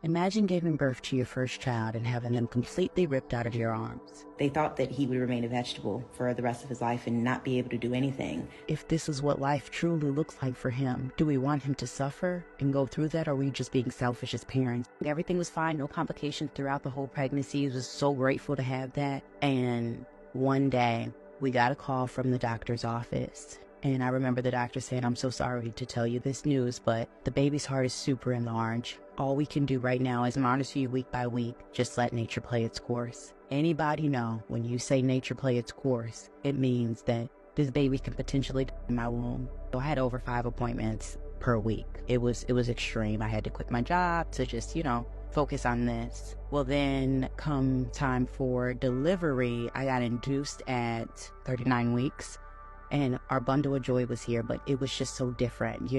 Imagine giving birth to your first child and having them completely ripped out of your arms. They thought that he would remain a vegetable for the rest of his life and not be able to do anything. If this is what life truly looks like for him, do we want him to suffer and go through that, or are we just being selfish as parents? Everything was fine, no complications throughout the whole pregnancy. I was so grateful to have that. And one day, we got a call from the doctor's office. And I remember the doctor saying, "I'm so sorry to tell you this news, but the baby's heart is super enlarged. All we can do right now is monitor you week by week. Just let nature play its course." Anybody know when you say nature play its course, it means that this baby can potentially die in my womb. So I had over 5 appointments per week. It was extreme. I had to quit my job to just, focus on this. Well, then come time for delivery, I got induced at 39 weeks. And our bundle of joy was here, but it was just so different,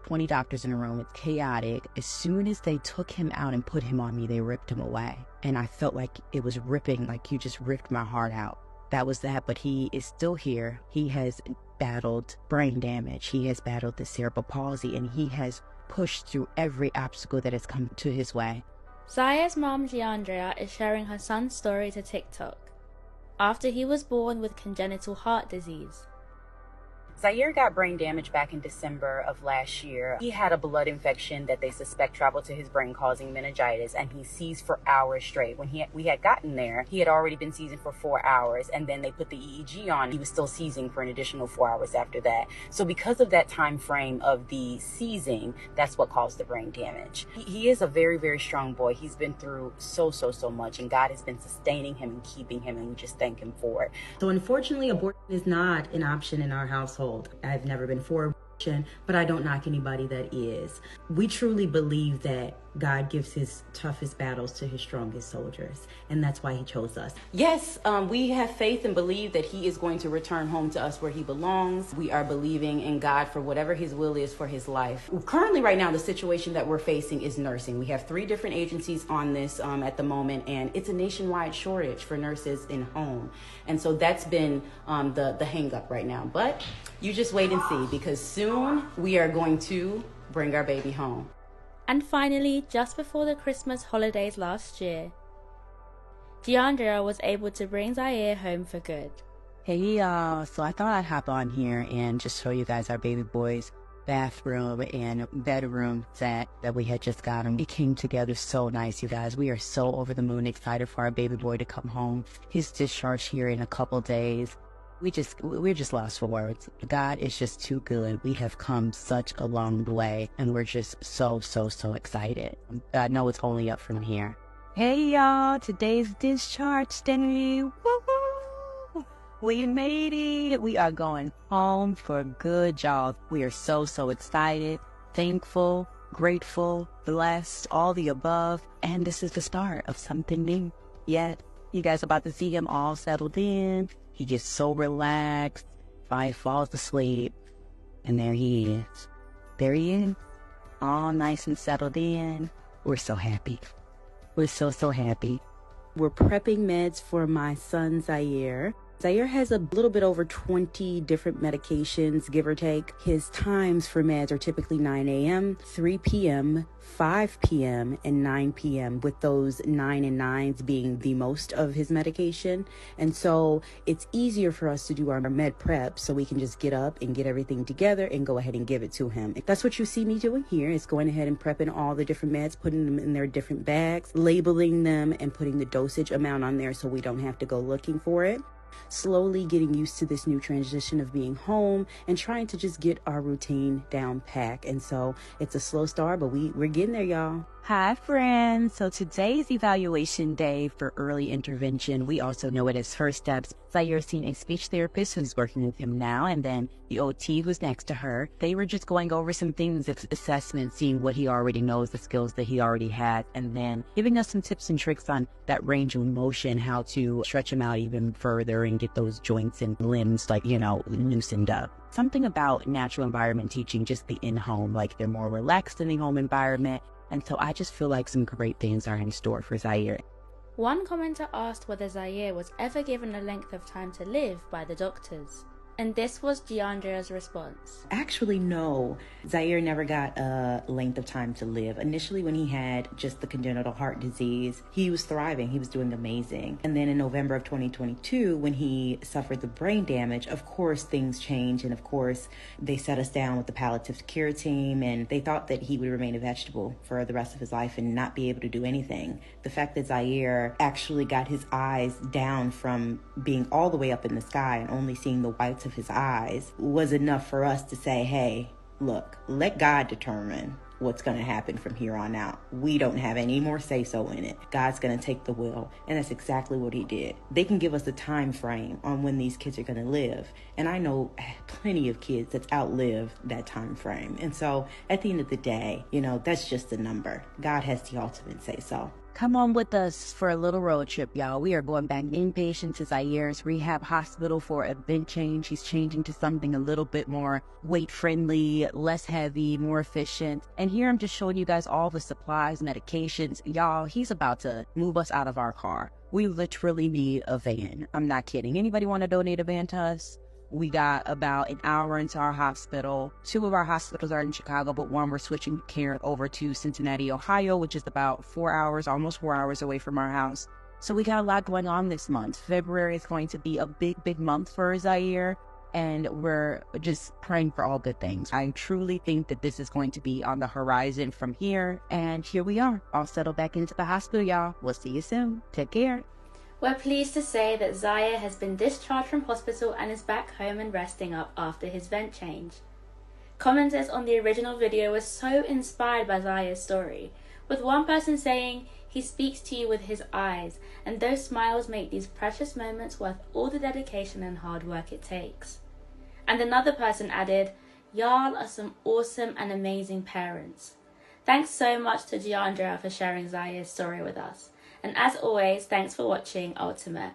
20 doctors in a room, it's chaotic. As soon as they took him out and put him on me, they ripped him away. And I felt like it was ripping, like you just ripped my heart out. That was that, but he is still here. He has battled brain damage. He has battled the cerebral palsy, and he has pushed through every obstacle that has come to his way. Zaya's mom, Giandria, is sharing her son's story to TikTok after he was born with congenital heart disease. Zaire got brain damage back in December of last year. He had a blood infection that they suspect traveled to his brain, causing meningitis, and he seized for hours straight. When we had gotten there, he had already been seizing for 4 hours, and then they put the EEG on. He was still seizing for an additional 4 hours after that. So because of that time frame of the seizing, that's what caused the brain damage. He is a very, very strong boy. He's been through so much, and God has been sustaining him and keeping him, and we just thank him for it. So unfortunately, abortion is not an option in our household. I've never been for abortion, but I don't knock anybody that is. We truly believe that God gives his toughest battles to his strongest soldiers, and that's why he chose us. Yes, we have faith and believe that he is going to return home to us where he belongs. We are believing in God for whatever his will is for his life. Currently, right now, the situation that we're facing is nursing. We have 3 different agencies on this at the moment, and it's a nationwide shortage for nurses in home. And so that's been the hang up right now. But you just wait and see, because soon we are going to bring our baby home. And finally, just before the Christmas holidays last year, Giandria was able to bring Zaire home for good. Hey y'all, so I thought I'd hop on here and just show you guys our baby boy's bathroom and bedroom set that we had just gotten. It came together so nice, you guys. We are so over the moon excited for our baby boy to come home. He's discharged here in a couple days. We're just lost for words. God is just too good. We have come such a long way, and we're just so excited. I know it's only up from here. Hey y'all, today's discharge day. Woo-hoo! We made it. We are going home for good, y'all. We are so excited, thankful, grateful, blessed, all the above. And this is the start of something new. Yet, you guys are about to see him all settled in. He gets so relaxed, finally falls asleep, and there he is. There he is, all nice and settled in. We're so happy. We're so happy. We're prepping meds for my son, Zaire. Zaire has a little bit over 20 different medications, give or take. His times for meds are typically 9 a.m., 3 p.m., 5 p.m., and 9 p.m., with those 9 and 9s being the most of his medication. And so it's easier for us to do our med prep so we can just get up and get everything together and go ahead and give it to him. That's what you see me doing here, is going ahead and prepping all the different meds, putting them in their different bags, labeling them, and putting the dosage amount on there so we don't have to go looking for it. Slowly getting used to this new transition of being home and trying to just get our routine down pat. And so it's a slow start, but we're getting there, y'all. Hi, friends. So today's evaluation day for early intervention. We also know it as First Steps. Zaire's seen a speech therapist who's working with him now, and then the OT who's next to her. They were just going over some things, assessment, seeing what he already knows, the skills that he already has, and then giving us some tips and tricks on that range of motion, how to stretch him out even further and get those joints and limbs, loosened up. Something about natural environment teaching, just the in-home, like they're more relaxed in the home environment. And so I just feel like some great things are in store for Zaire. One commenter asked whether Zaire was ever given a length of time to live by the doctors. And this was Giandria's response. Actually, no. Zaire never got a length of time to live. Initially, when he had just the congenital heart disease, he was thriving. He was doing amazing. And then in November of 2022, when he suffered the brain damage, of course, things changed. And of course, they set us down with the palliative care team, and they thought that he would remain a vegetable for the rest of his life and not be able to do anything. The fact that Zaire actually got his eyes down from being all the way up in the sky and only seeing the whites of his eyes was enough for us to say, hey, look, let God determine what's going to happen from here on out. We don't have any more say-so in it. God's going to take the will. And that's exactly what he did. They can give us a time frame on when these kids are going to live. And I know plenty of kids that's outlived that time frame. And so at the end of the day, that's just a number. God has the ultimate say-so. Come on with us for a little road trip, y'all. We are going back inpatient to Zaire's rehab hospital for a vent change. He's changing to something a little bit more weight-friendly, less heavy, more efficient. And here I'm just showing you guys all the supplies, medications. Y'all, he's about to move us out of our car. We literally need a van. I'm not kidding. Anybody want to donate a van to us? We got about an hour into our hospital. 2 of our hospitals are in Chicago, but 1 we're switching care over to Cincinnati, Ohio, which is about 4 hours, almost 4 hours away from our house. So we got a lot going on this month. February is going to be a big, big month for Zaire, and we're just praying for all good things. I truly think that this is going to be on the horizon from here, and here we are, all settled back into the hospital, y'all. We'll see you soon. Take care. We're pleased to say that Zaire has been discharged from hospital and is back home and resting up after his vent change. Commenters on the original video were so inspired by Zaire's story, with one person saying, "He speaks to you with his eyes, and those smiles make these precious moments worth all the dedication and hard work it takes." And another person added, "Y'all are some awesome and amazing parents." Thanks so much to Giandria for sharing Zaire's story with us. And as always, thanks for watching Ultimate.